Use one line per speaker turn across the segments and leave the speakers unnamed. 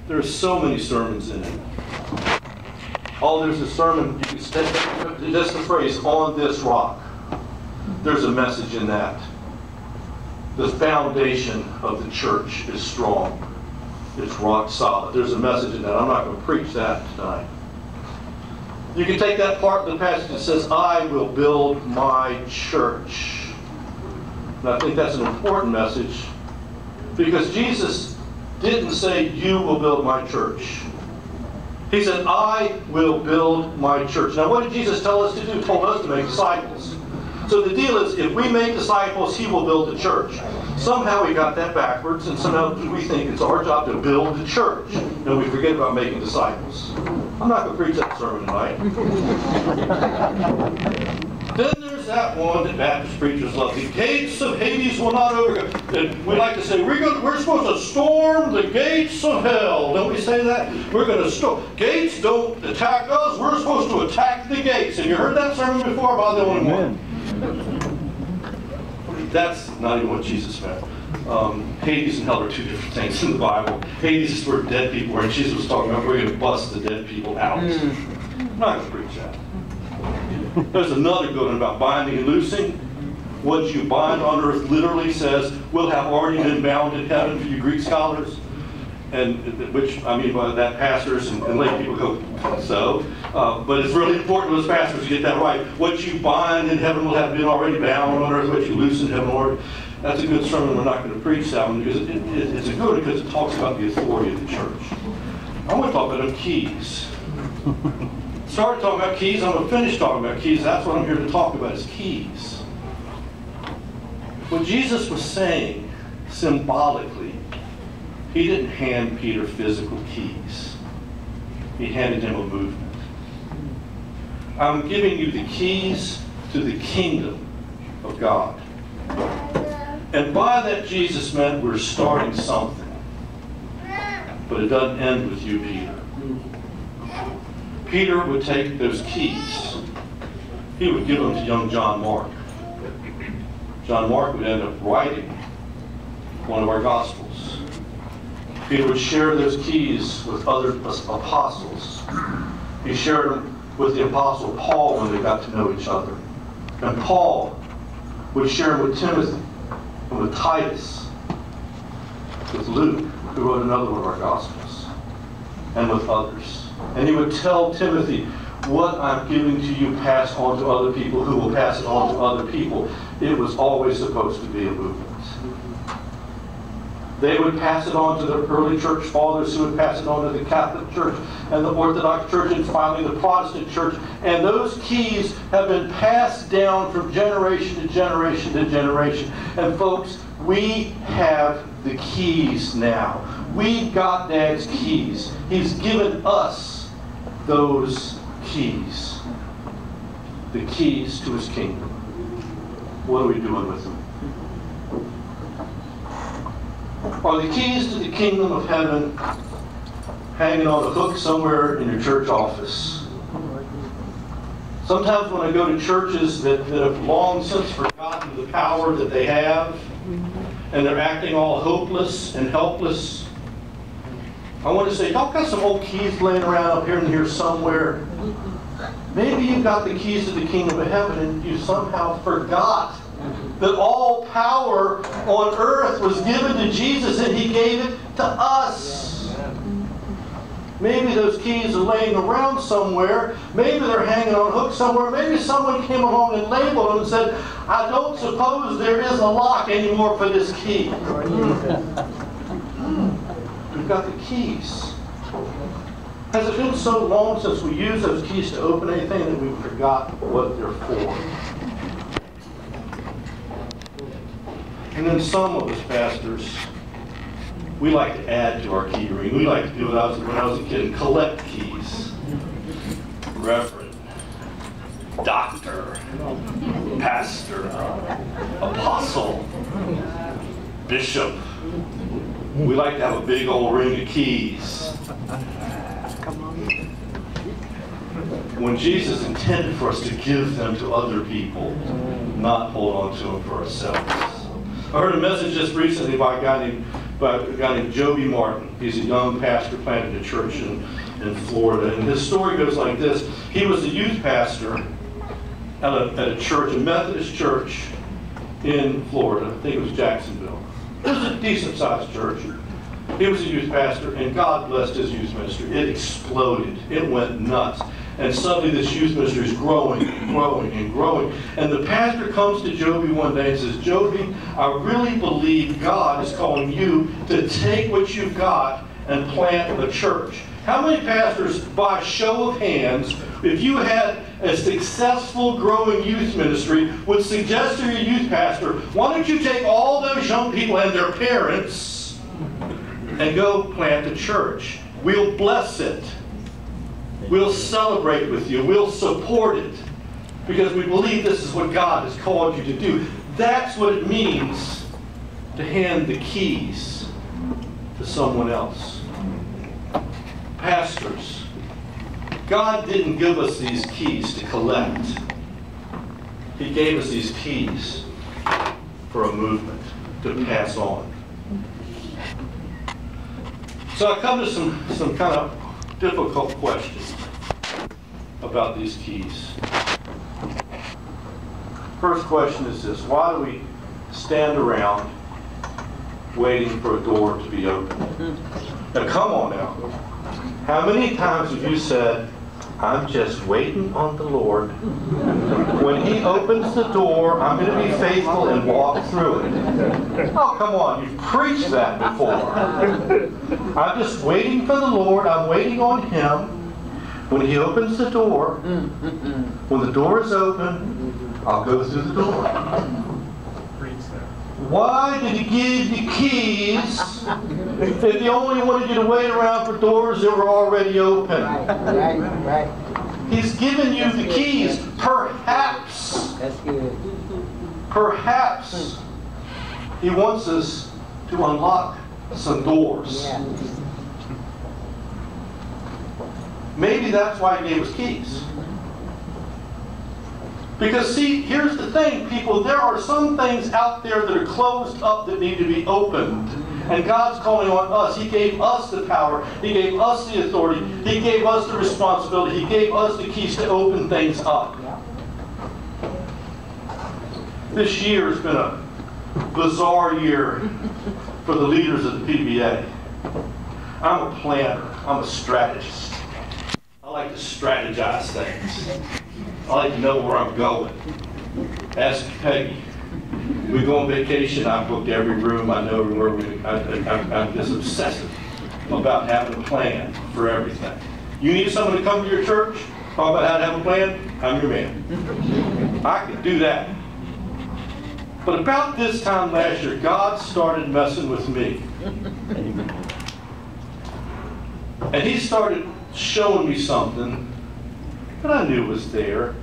There's so many sermons in it. Oh, there's a sermon, you can just the phrase, on this rock. There's a message in that. The foundation of the church is strong. It's rock solid. There's a message in that. I'm not going to preach that tonight. You can take that part of the passage that says, I will build my church. And I think that's an important message, because Jesus didn't say, you will build my church. He said, I will build my church. Now, what did Jesus tell us to do? He told us to make disciples. So the deal is, if we make disciples, he will build the church. Somehow we got that backwards, and somehow we think it's our job to build the church, and we forget about making disciples. I'm not going to preach that sermon tonight. Then there's that one that Baptist preachers love. The gates of Hades will not overcome. And we like to say, we're supposed to storm the gates of hell. Don't we say that? We're going to storm. Gates don't attack us. We're supposed to attack the gates. Have you heard that sermon before? About the only one. That's not even what Jesus meant. Hades and hell are two different things in the Bible. Hades is where dead people were, and Jesus was talking about we're going to bust the dead people out. I'm not going to preach that. There's another good one about binding and loosing. What you bind on earth literally says will have already been bound in heaven for you Greek scholars. And which, I mean by that, pastors and lay people go, so. But it's really important to us pastors to get that right. What you bind in heaven will have been already bound on earth. What you loose in heaven, Lord. That's a good sermon. We're not going to preach that one because it's a good one because it talks about the authority of the church. I want to talk about keys. Started talking about keys. I'm going to finish talking about keys. That's what I'm here to talk about is keys. What Jesus was saying symbolically, he didn't hand Peter physical keys. He handed him a movement. I'm giving you the keys to the kingdom of God. And by that, Jesus meant we're starting something. But it doesn't end with you, Peter. Peter would take those keys. He would give them to young John Mark. John Mark would end up writing one of our Gospels. Peter would share those keys with other apostles. He shared them with the apostle Paul when they got to know each other. And Paul would share them with Timothy and with Titus, with Luke, who wrote another one of our Gospels, and with others. And he would tell Timothy, what I'm giving to you, pass on to other people who will pass it on to other people. It was always supposed to be a movement. They would pass it on to the early church fathers who would pass it on to the Catholic Church and the Orthodox Church and finally the Protestant Church. And those keys have been passed down from generation to generation to generation. And folks, we have the keys now. We got Dad's keys. He's given us those keys. The keys to his kingdom. What are we doing with them? Are the keys to the kingdom of heaven hanging on a hook somewhere in your church office? Sometimes when I go to churches that have long since forgotten the power that they have, and they're acting all hopeless and helpless, I want to say, y'all got some old keys laying around up here and here somewhere. Maybe you've got the keys to the kingdom of heaven and you somehow forgot that all power on earth was given to Jesus and he gave it to us. Maybe those keys are laying around somewhere. Maybe they're hanging on a hook somewhere. Maybe someone came along and labeled them and said, I don't suppose there is a lock anymore for this key. We've got the keys. Has it been so long since we used those keys to open anything that we forgot what they're for? And then some of us pastors, we like to add to our key ring. We like to do what when I was a kid and collect keys. Reverend, doctor, pastor, apostle, bishop. We like to have a big old ring of keys. When Jesus intended for us to give them to other people, not hold on to them for ourselves. I heard a message just recently by a guy named by a guy named Joby Martin. He's a young pastor, planted a church in Florida. And his story goes like this. He was a youth pastor at a church, a Methodist church in Florida. I think it was Jacksonville. It was a decent-sized church. He was a youth pastor, and God blessed his youth ministry. It exploded. It went nuts. And suddenly this youth ministry is growing and growing and growing. And the pastor comes to Joby one day and says, Joby, I really believe God is calling you to take what you've got and plant a church. How many pastors, by show of hands, if you had a successful growing youth ministry, would suggest to your youth pastor, why don't you take all those young people and their parents and go plant a church? We'll bless it. We'll celebrate with you. We'll support it. Because we believe this is what God has called you to do. That's what it means to hand the keys to someone else. Pastors, God didn't give us these keys to collect. He gave us these keys for a movement to pass on. So I come to some kind of difficult questions about these keys. First question is this: why do we stand around waiting for a door to be opened? Now come on now. How many times have you said, I'm just waiting on the Lord. When He opens the door, I'm going to be faithful and walk through it. Oh, come on. You've preached that before. I'm just waiting for the Lord. I'm waiting on Him. When He opens the door, when the door is open, I'll go through the door. Why did He give you keys if He only wanted you to wait around for doors that were already open?
Right.
He's given you the keys. Perhaps He wants us to unlock some doors. Maybe that's why He gave us keys. Because see, here's the thing, people, there are some things out there that are closed up that need to be opened. And God's calling on us. He gave us the power. He gave us the authority. He gave us the responsibility. He gave us the keys to open things up. This year has been a bizarre year for the leaders of the PBA. I'm a planner. I'm a strategist. I like to strategize things. I like to know where I'm going. Ask Peggy. We go on vacation, I've booked every room, I know where I'm just obsessive about having a plan for everything. You need someone to come to your church, talk about how to have a plan, I'm your man. I can do that. But about this time last year, God started messing with me. And He started showing me something that I knew was there,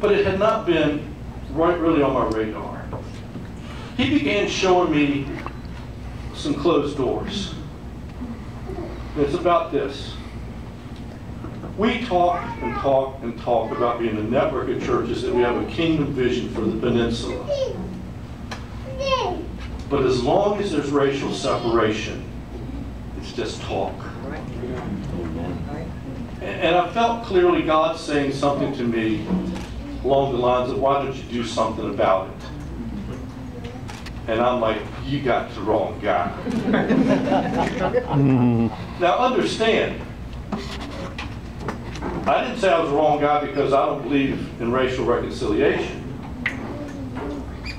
but it had not been really on my radar. He began showing me some closed doors. It's about this. We talk and talk and talk about being a network of churches, that we have a kingdom vision for the peninsula. But as long as there's racial separation, it's just talk. And I felt clearly God saying something to me along the lines of, why don't you do something about it? And I'm like, you got the wrong guy. Now understand, I didn't say I was the wrong guy because I don't believe in racial reconciliation.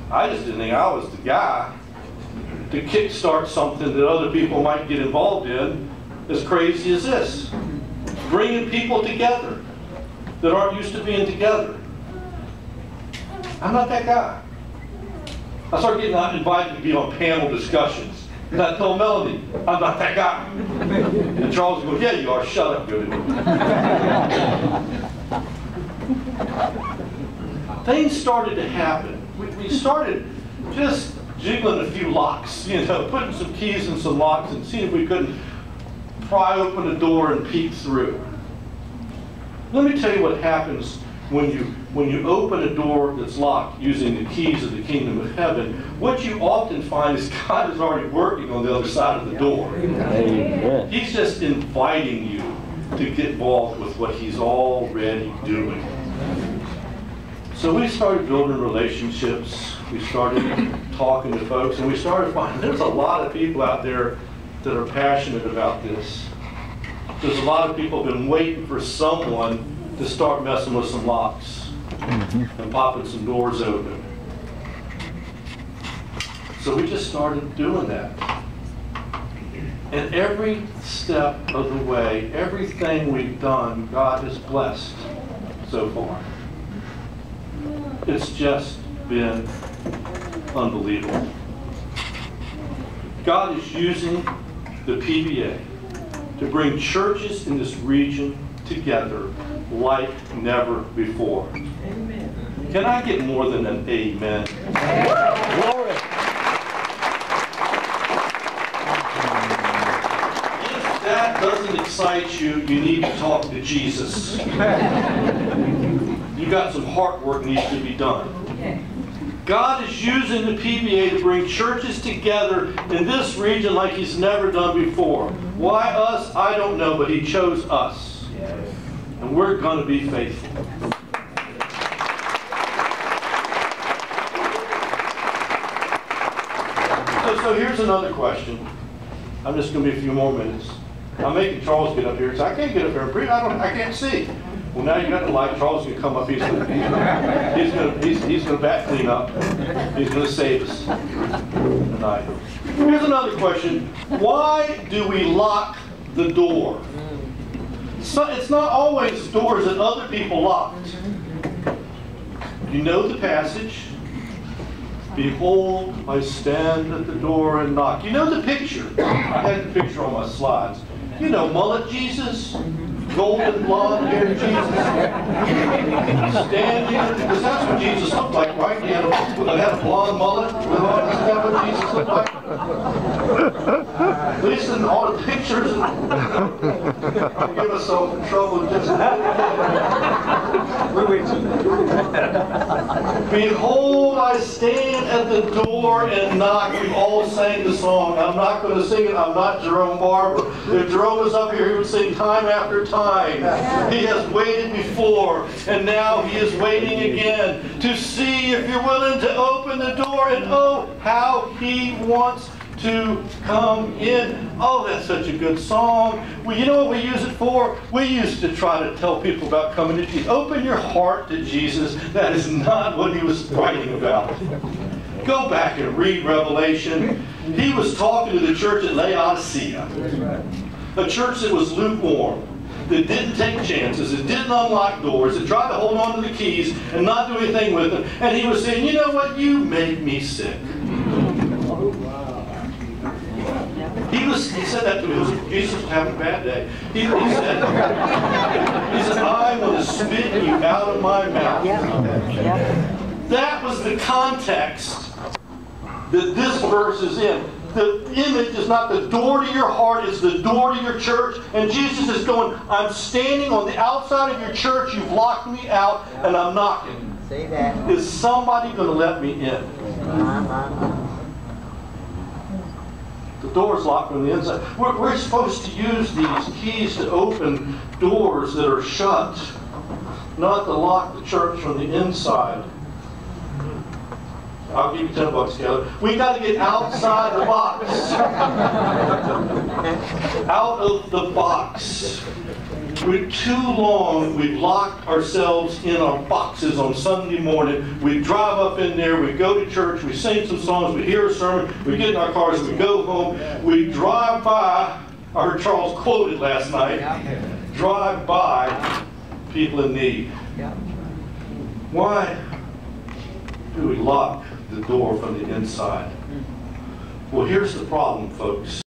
I just didn't think I was the guy to kickstart something that other people might get involved in as crazy as this. Bringing people together that aren't used to being together. I'm not that guy. I started getting invited to be on panel discussions. And I told Melanie, I'm not that guy. And Charles goes, yeah, you are. Shut up, good. Things started to happen. We started just jiggling a few locks, putting some keys in some locks and seeing if we couldn't pry open a door and peek through. Let me tell you what happens when you open a door that's locked using the keys of the kingdom of heaven, what you often find is God is already working on the other side of the door.
Amen.
He's just inviting you to get involved with what he's already doing. So we started building relationships. We started talking to folks, and we started finding there's a lot of people out there that are passionate about this. There's a lot of people who've been waiting for someone to start messing with some locks and popping some doors open. So we just started doing that. And every step of the way, everything we've done, God has blessed so far. It's just been unbelievable. God is using the PBA to bring churches in this region together like never before. Amen. Can I get more than an amen?
Glory.
If that doesn't excite you, you need to talk to Jesus. You got some heart work needs to be done. God is using the PBA to bring churches together in this region like he's never done before. Why us? I don't know, but he chose us. And we're going to be faithful. So here's another question. I'm just going to be a few more minutes. I'm making Charles get up here. So I can't get up here and preach. I can't see. Well, now you got the light. Charles can come up. He's going to back clean up. He's going to save us tonight. Here's another question. Why do we lock the door? So it's not always doors that other people locked. You know the passage. Behold, I stand at the door and knock. You know the picture. I had the picture on my slides. You know mullet Jesus? Golden blonde haired Jesus. Standing, because that's what Jesus looked like, right? He had a blonde mullet. Isn't that what Jesus looked like? At least in all the pictures. I'll give myself in trouble in just a minute. Behold, I stand at the door and knock. We've all sang the song. I'm not going to sing it. I'm not Jerome Barber. If Jerome was up here, he would sing time after time. He has waited before, and now he is waiting again to see if you're willing to open the door, and oh, how he wants to come in. Oh, that's such a good song. Well, you know what we use it for? We used to try to tell people about coming to Jesus. Open your heart to Jesus. That is not what he was writing about. Go back and read Revelation. He was talking to the church at Laodicea, a church that was lukewarm, that didn't take chances, that didn't unlock doors, that tried to hold on to the keys and not do anything with them. And he was saying, you know what? You make me sick. He said that to me. Jesus was having a bad day. He said, I want to spit you out of my mouth. That was the context that this verse is in. The image is not the door to your heart, it's the door to your church. And Jesus is going, I'm standing on the outside of your church, you've locked me out, and I'm knocking.
Say that.
Is somebody going to let me in? The door's locked on the inside. We're supposed to use these keys to open doors that are shut, not to lock the church from the inside. I'll give you $10 together. We got to get outside the box. Out of the box. For too long, we've locked ourselves in our boxes on Sunday morning. We drive up in there, we go to church, we sing some songs, we hear a sermon, we get in our cars, we go home, we drive by, I heard Charles quoted last night, drive by people in need. Why do we lock the door from the inside? Well, here's the problem, folks.